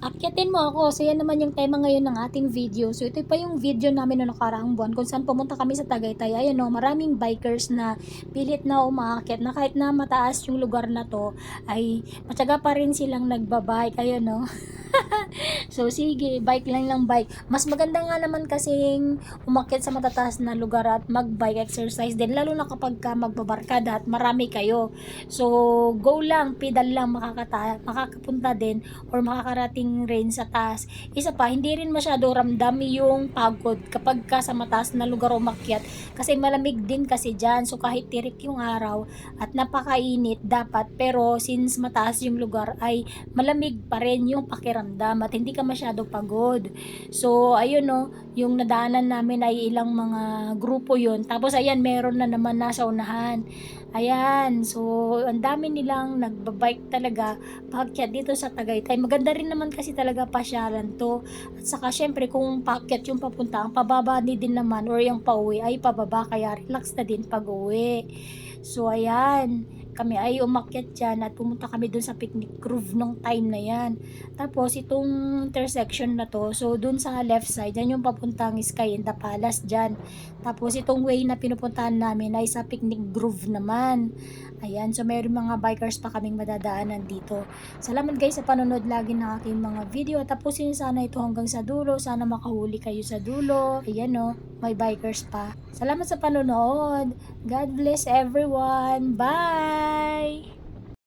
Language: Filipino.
Akyatin mo ako. So, yan naman yung tema ngayon ng ating video. So, ito pa yung video namin noong nakaraang buwan kung saan pumunta kami sa Tagaytay. Ayan o, maraming bikers na pilit na umaakyat na kahit na mataas yung lugar na to, ay matyaga pa rin silang nagbabike. Ayan o. So, sige, bike lang bike. Mas maganda nga naman kasing umakyat sa matataas na lugar at mag-bike exercise din, lalo na kapag ka magbabarkada at marami kayo. So, go lang, pedal lang, makakapunta din or makakarating rin sa taas. Isa pa, hindi rin masyado ramdam yung pagod kapag ka sa mataas na lugar umakyat kasi malamig din kasi dyan. So, kahit tirik yung araw at napakainit dapat, pero since mataas yung lugar ay malamig pa rin yung pakiramdam at hindi ka masyado pagod. So, ayun no, yung nadaanan namin ay ilang mga grupo yon. Tapos, ayan, meron na naman nasa unahan. Ayan, so, ang dami nilang nagbabike talaga paakyat dito sa Tagaytay. Maganda rin naman kasi talaga pasyalan to. At saka, syempre, kung paakyat yung papunta, ang pababa ni din naman or yung pauwi ay pababa, kaya relax na din pag uwi. So, ayan, kami ay umakyat dyan at pumunta kami dun sa picnic grove nung time na yan. Tapos, itong intersection na to, so dun sa left side, yan yung papuntang Sky and the Palace dyan. Tapos, itong way na pinupuntahan namin ay sa picnic grove naman. Ayan, so meron mga bikers pa kaming madadaanan dito. Salamat guys sa panonood lagi ng aking mga video. Tapusin sana ito hanggang sa dulo. Sana makahuli kayo sa dulo. Ayan o, may bikers pa. Salamat sa panonood. God bless everyone. Bye!